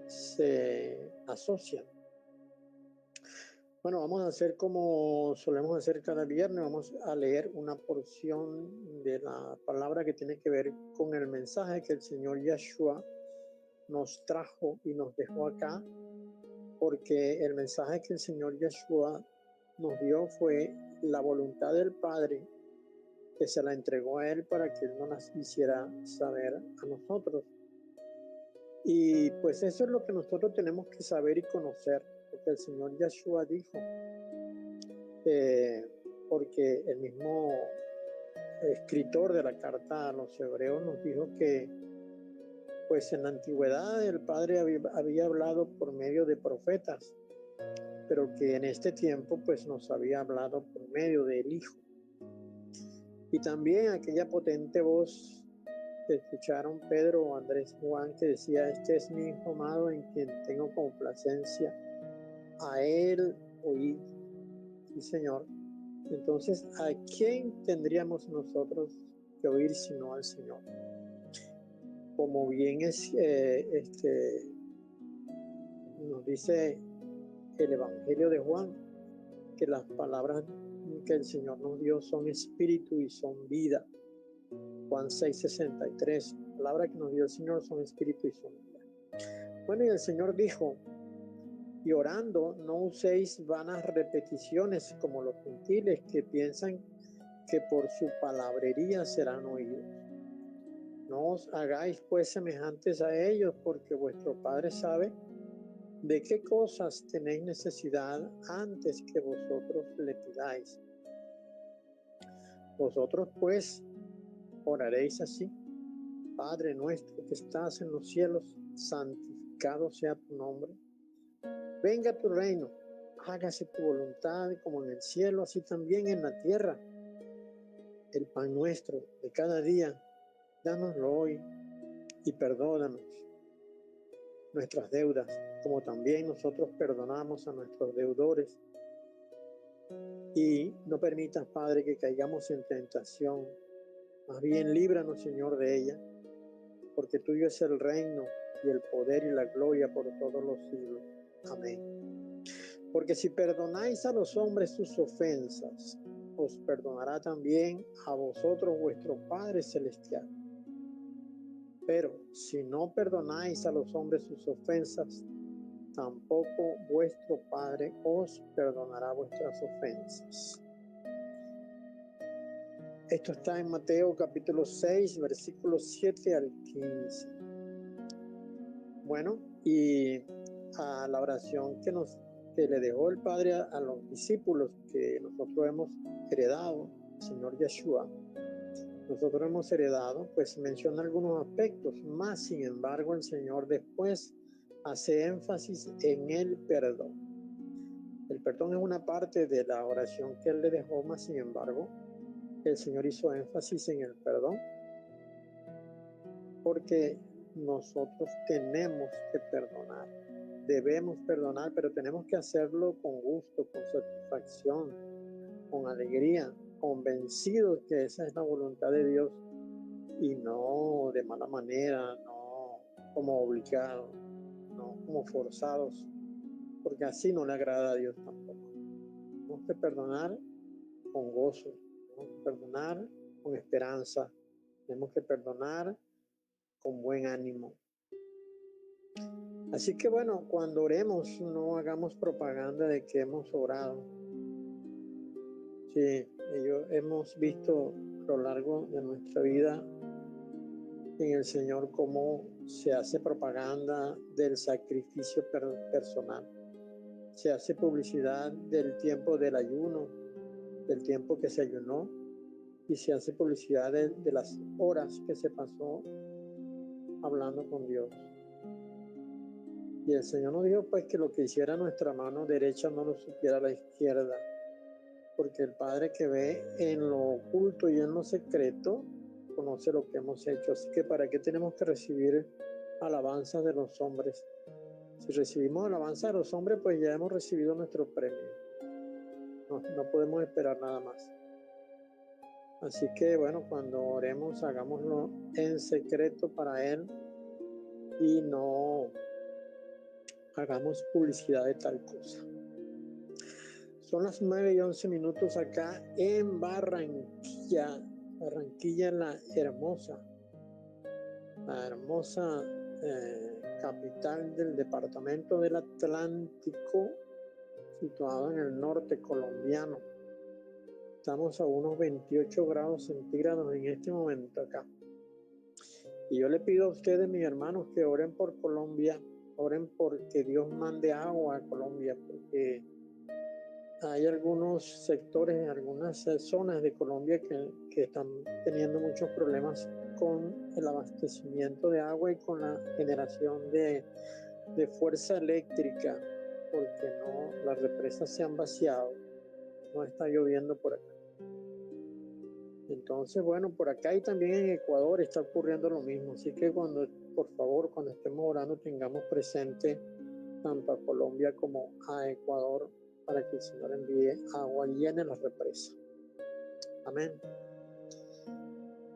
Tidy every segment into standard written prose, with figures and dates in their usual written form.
se asocian. Bueno, vamos a hacer como solemos hacer cada viernes, vamos a leer una porción de la palabra que tiene que ver con el mensaje que el Señor Yeshua nos trajo y nos dejó acá, porque el mensaje que el Señor Yeshua nos dio fue la voluntad del Padre, que se la entregó a Él para que Él nos las hiciera saber a nosotros. Y pues eso es lo que nosotros tenemos que saber y conocer, porque el Señor Yeshua dijo, porque el mismo escritor de la carta a los hebreos nos dijo que pues en la antigüedad el Padre había hablado por medio de profetas, pero que en este tiempo pues nos había hablado por medio del Hijo. Y también aquella potente voz que escucharon Pedro, Andrés, Juan, que decía, este es mi Hijo amado en quien tengo complacencia, a Él oíd. Sí, Señor. Entonces, ¿a quién tendríamos nosotros que oír sino al Señor? Como bien nos dice el Evangelio de Juan, que las palabras que el Señor nos dio son espíritu y son vida. Juan 6:63, las palabras que nos dio el Señor son espíritu y son vida. Bueno, y el Señor dijo, y orando, no uséis vanas repeticiones como los gentiles que piensan que por su palabrería serán oídos. No os hagáis pues semejantes a ellos, porque vuestro Padre sabe de qué cosas tenéis necesidad antes que vosotros le pidáis. Vosotros pues oraréis así: Padre nuestro que estás en los cielos, santificado sea tu nombre. Venga tu reino, hágase tu voluntad como en el cielo, así también en la tierra. El pan nuestro de cada día, dánoslo hoy y perdónanos nuestras deudas, como también nosotros perdonamos a nuestros deudores. Y no permitas, Padre, que caigamos en tentación, más bien líbranos, Señor, de ella, porque tuyo es el reino y el poder y la gloria por todos los siglos. Amén. Porque si perdonáis a los hombres sus ofensas, os perdonará también a vosotros vuestro Padre Celestial. Pero si no perdonáis a los hombres sus ofensas, tampoco vuestro Padre os perdonará vuestras ofensas. Esto está en Mateo capítulo 6, versículos 7 al 15. Bueno, y a la oración que le dejó el Padre a los discípulos que nosotros hemos heredado, el Señor Yeshua, nosotros hemos heredado, pues menciona algunos aspectos, más sin embargo el Señor después hace énfasis en el perdón. El perdón es una parte de la oración que Él le dejó, más sin embargo el Señor hizo énfasis en el perdón, porque nosotros tenemos que perdonar, debemos perdonar, pero tenemos que hacerlo con gusto, con satisfacción, con alegría, convencidos que esa es la voluntad de Dios y no de mala manera, no como obligados, no como forzados, porque así no le agrada a Dios tampoco. Tenemos que perdonar con gozo, tenemos que perdonar con esperanza, tenemos que perdonar con buen ánimo. Así que bueno, cuando oremos no hagamos propaganda de que hemos orado. Sí, hemos visto a lo largo de nuestra vida en el Señor cómo se hace propaganda del sacrificio personal. Se hace publicidad del tiempo del ayuno, del tiempo que se ayunó, y se hace publicidad de las horas que se pasó hablando con Dios. Y el Señor nos dijo pues que lo que hiciera nuestra mano derecha no lo supiera la izquierda, porque el Padre que ve en lo oculto y en lo secreto conoce lo que hemos hecho. Así que ¿para qué tenemos que recibir alabanza de los hombres? Si recibimos alabanza de los hombres, pues ya hemos recibido nuestro premio. No podemos esperar nada más. Así que bueno, cuando oremos, hagámoslo en secreto para Él y no hagamos publicidad de tal cosa. Son las 9:11 acá en Barranquilla. Barranquilla, la hermosa capital del departamento del Atlántico, situado en el norte colombiano. Estamos a unos 28 grados centígrados en este momento acá. Y yo le pido a ustedes, mis hermanos, que oren por Colombia, oren porque Dios mande agua a Colombia, porque hay algunos sectores, algunas zonas de Colombia que están teniendo muchos problemas con el abastecimiento de agua y con la generación de fuerza eléctrica, porque las represas se han vaciado, no está lloviendo por acá. Entonces, bueno, por acá y también en Ecuador está ocurriendo lo mismo, así que por favor, cuando estemos orando, tengamos presente tanto a Colombia como a Ecuador, para que el Señor envíe agua y llene las represas. Amén.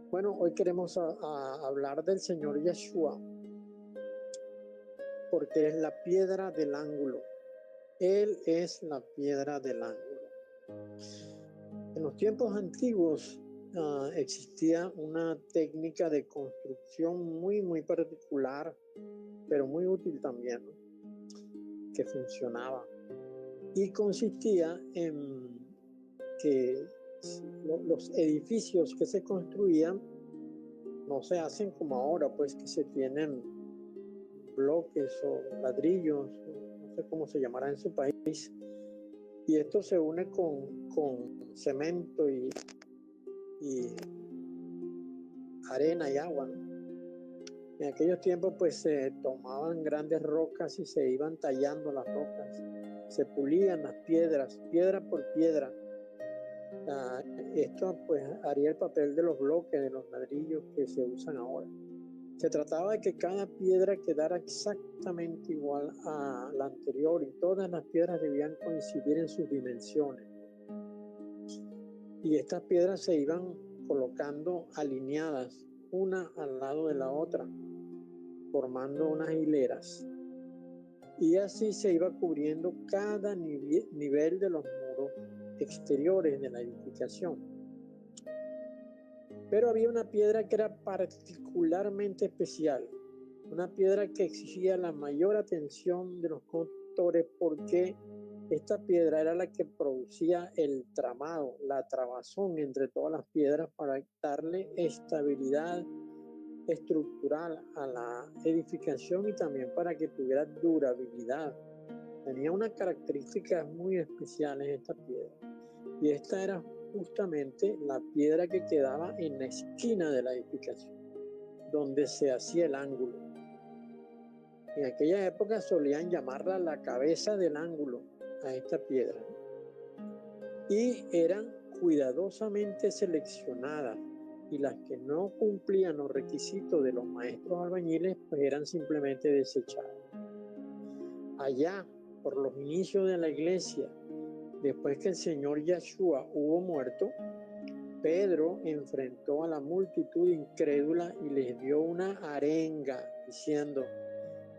Bueno, hoy queremos hablar del Señor Yeshua, porque es la piedra del ángulo. Él es la piedra del ángulo. En los tiempos antiguos existía una técnica de construcción muy, muy particular, pero muy útil también, ¿no? Que funcionaba. Y consistía en que los edificios que se construían no se hacen como ahora, pues que se tienen bloques o ladrillos, no sé cómo se llamará en su país, y esto se une con cemento y arena y agua, ¿no? En aquellos tiempos pues se tomaban grandes rocas y se iban tallando las rocas, se pulían las piedras, piedra por piedra. Esto pues haría el papel de los bloques, de los ladrillos que se usan ahora. Se trataba de que cada piedra quedara exactamente igual a la anterior y todas las piedras debían coincidir en sus dimensiones. Y estas piedras se iban colocando alineadas una al lado de la otra, formando unas hileras. Y así se iba cubriendo cada nivel de los muros exteriores de la edificación. Pero había una piedra que era particularmente especial, una piedra que exigía la mayor atención de los constructores, porque esta piedra era la que producía el tramado, la trabazón entre todas las piedras para darle estabilidad estructural a la edificación y también para que tuviera durabilidad. Tenía unas características muy especiales esta piedra, y esta era justamente la piedra que quedaba en la esquina de la edificación, donde se hacía el ángulo. En aquella época solían llamarla la cabeza del ángulo a esta piedra, y eran cuidadosamente seleccionadas, y las que no cumplían los requisitos de los maestros albañiles pues eran simplemente desechadas. Allá, por los inicios de la iglesia, después que el Señor Yeshua hubo muerto, Pedro enfrentó a la multitud incrédula y les dio una arenga diciendo: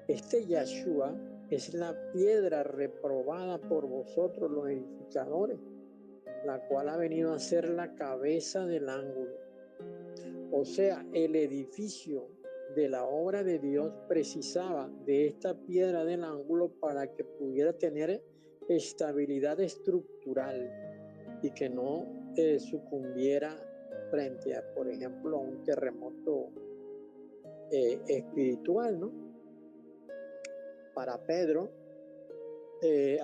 este Yeshua es la piedra reprobada por vosotros los edificadores, la cual ha venido a ser la cabeza del ángulo. O sea, el edificio de la obra de Dios precisaba de esta piedra del ángulo para que pudiera tener estabilidad estructural y que no sucumbiera frente a, por ejemplo, a un terremoto espiritual, ¿no? Para Pedro,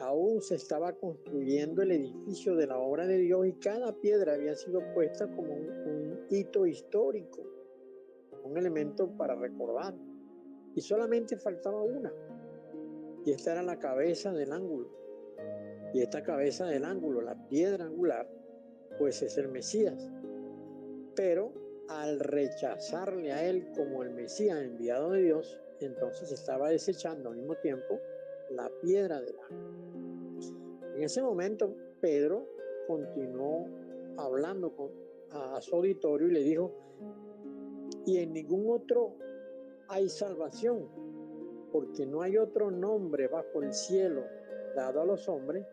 aún se estaba construyendo el edificio de la obra de Dios y cada piedra había sido puesta como un hito histórico, un elemento para recordar, y solamente faltaba una, y esta era la cabeza del ángulo. Y esta cabeza del ángulo, la piedra angular, pues es el Mesías. Pero al rechazarle a él como el Mesías enviado de Dios, entonces estaba desechando al mismo tiempo la piedra del ángulo. En ese momento Pedro continuó hablando a su auditorio y le dijo: y en ningún otro hay salvación, porque no hay otro nombre bajo el cielo dado a los hombres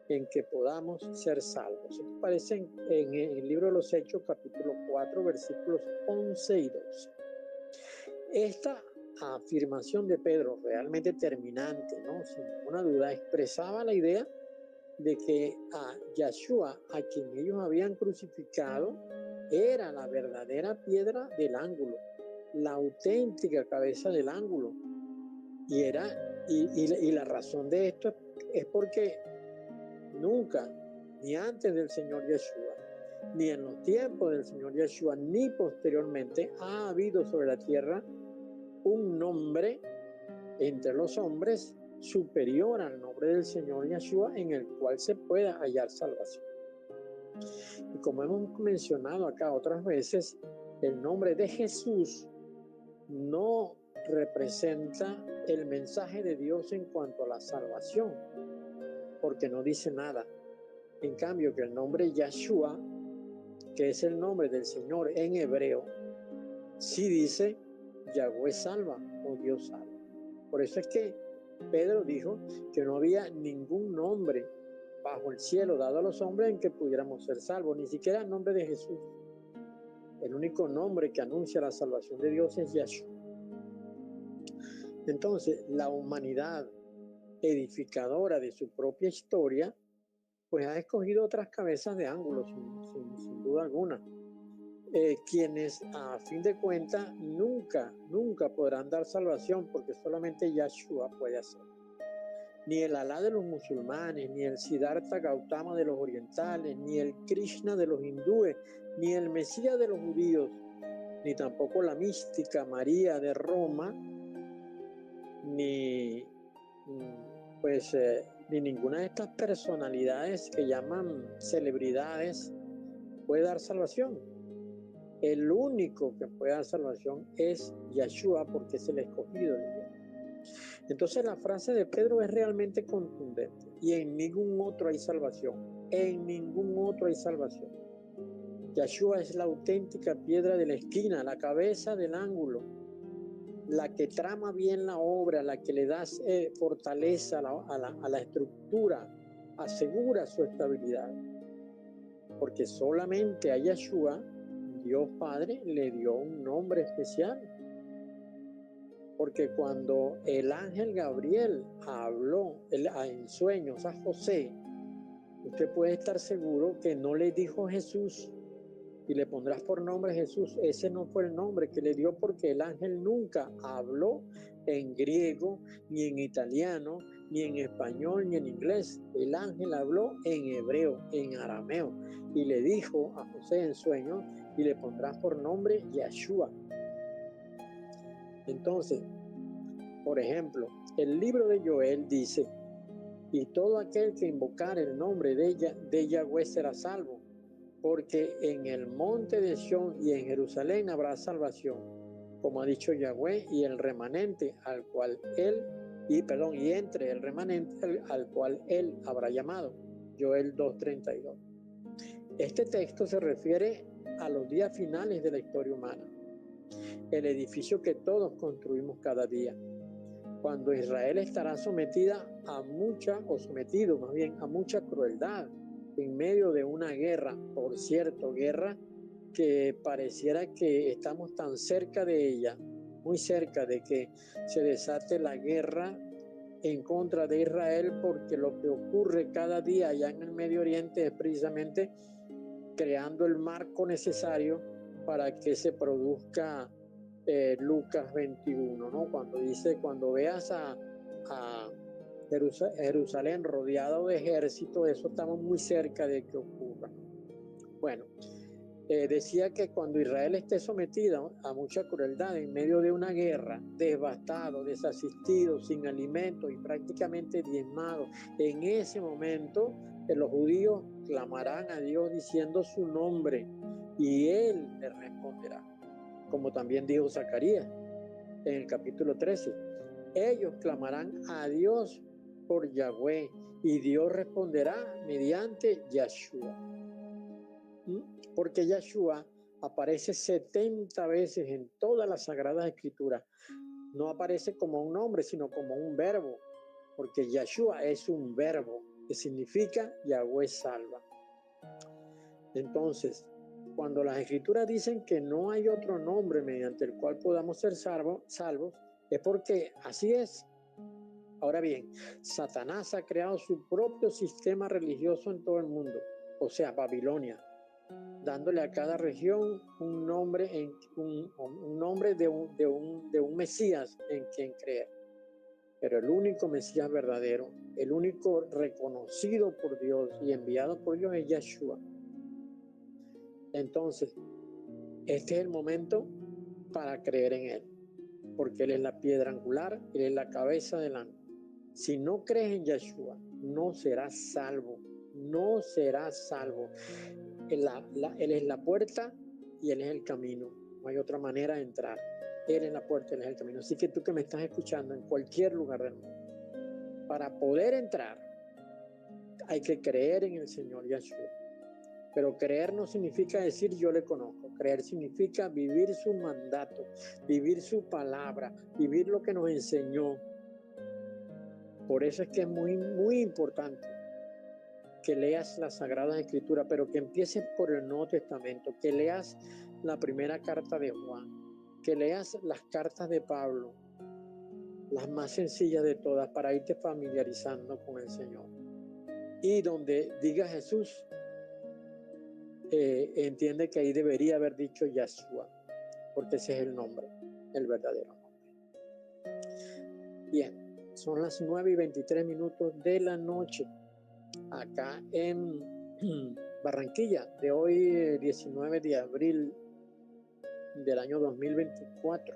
en que podamos ser salvos. Esto aparece en el libro de los Hechos, capítulo 4, versículos 11 y 12. Esta afirmación de Pedro, realmente terminante, ¿no? Sin ninguna duda, expresaba la idea de que a Yeshua, a quien ellos habían crucificado, era la verdadera piedra del ángulo, la auténtica cabeza del ángulo. Y la razón de esto es porque nunca, ni antes del Señor Yeshua, ni en los tiempos del Señor Yeshua, ni posteriormente, ha habido sobre la tierra un nombre entre los hombres superior al nombre del Señor Yeshua, en el cual se pueda hallar salvación. Y como hemos mencionado acá otras veces, el nombre de Jesús no representa el mensaje de Dios en cuanto a la salvación, porque no dice nada. En cambio, que el nombre Yeshua, que es el nombre del Señor en hebreo, sí dice Yahweh salva o Dios salva. Por eso es que Pedro dijo que no había ningún nombre bajo el cielo dado a los hombres en que pudiéramos ser salvos, ni siquiera el nombre de Jesús. El único nombre que anuncia la salvación de Dios es Yeshua. Entonces, la humanidad edificadora de su propia historia, pues ha escogido otras cabezas de ángulo, sin duda alguna, quienes a fin de cuentas nunca podrán dar salvación, porque solamente Yeshua puede hacerlo. Ni el Alá de los musulmanes, ni el Siddhartha Gautama de los orientales, ni el Krishna de los hindúes, ni el Mesías de los judíos, ni tampoco la mística María de Roma, ni ninguna de estas personalidades que llaman celebridades puede dar salvación. El único que puede dar salvación es Yeshua, porque es el escogido de Dios. Entonces la frase de Pedro es realmente contundente: y en ningún otro hay salvación, en ningún otro hay salvación. Yeshua es la auténtica piedra de la esquina, la cabeza del ángulo, la que trama bien la obra, la que le da fortaleza a la estructura, asegura su estabilidad. Porque solamente a Yeshua, Dios Padre, le dio un nombre especial. Porque cuando el ángel Gabriel habló en sueños a José, usted puede estar seguro que no le dijo Jesús y le pondrás por nombre Jesús. Ese no fue el nombre que le dio, porque el ángel nunca habló en griego, ni en italiano, ni en español, ni en inglés. El ángel habló en hebreo, en arameo, y le dijo a José en sueños: y le pondrás por nombre Yeshua. Entonces, por ejemplo, el libro de Joel dice: y todo aquel que invocar el nombre de Yahweh será salvo, porque en el monte de Sión y en Jerusalén habrá salvación, como ha dicho Yahweh, y el remanente al cual él, y entre el remanente al cual él habrá llamado. Joel 2:32. Este texto se refiere a los días finales de la historia humana, el edificio que todos construimos cada día, cuando Israel estará sometido a mucha crueldad en medio de una guerra, por cierto, guerra que pareciera que estamos tan cerca de ella, muy cerca de que se desate la guerra en contra de Israel, porque lo que ocurre cada día allá en el Medio Oriente es precisamente creando el marco necesario para que se produzca Lucas 21, ¿no? Cuando dice: cuando veas a Jerusalén rodeado de ejércitos, eso estamos muy cerca de que ocurra. Bueno, decía que cuando Israel esté sometido a mucha crueldad en medio de una guerra, devastado, desasistido, sin alimentos y prácticamente diezmado, en ese momento los judíos clamarán a Dios diciendo su nombre, y Él les responderá, como también dijo Zacarías en el capítulo 13. Ellos clamarán a Dios por Yahweh, y Dios responderá mediante Yeshua. Porque Yeshua aparece 70 veces en todas las Sagradas Escrituras, no aparece como un nombre, sino como un verbo, porque Yeshua es un verbo que significa Yahweh salva. Entonces, cuando las escrituras dicen que no hay otro nombre mediante el cual podamos ser salvos, es porque así es. Ahora bien, Satanás ha creado su propio sistema religioso en todo el mundo, o sea, Babilonia, dándole a cada región un nombre, un nombre de un Mesías en quien creer. Pero el único Mesías verdadero, el único reconocido por Dios y enviado por Dios es Yeshua. Entonces, este es el momento para creer en Él, porque Él es la piedra angular, Él es la cabeza del ángulo. Si no crees en Yeshua, no serás salvo, no serás salvo. Él es la puerta y Él es el camino. No hay otra manera de entrar. Él es la puerta, Él es el camino. Así que tú que me estás escuchando en cualquier lugar del mundo, para poder entrar, hay que creer en el Señor Yeshua. Pero creer no significa decir yo le conozco. Creer significa vivir su mandato, vivir su palabra, vivir lo que nos enseñó. Por eso es que es muy, muy importante que leas la Sagrada Escritura, pero que empieces por el Nuevo Testamento, que leas la primera carta de Juan, que leas las cartas de Pablo, las más sencillas de todas, para irte familiarizando con el Señor. Y donde diga Jesús, entiende que ahí debería haber dicho Yeshua, porque ese es el nombre, el verdadero nombre. Bien, son las 9:23 de la noche, acá en Barranquilla, de hoy 19 de abril del año 2024.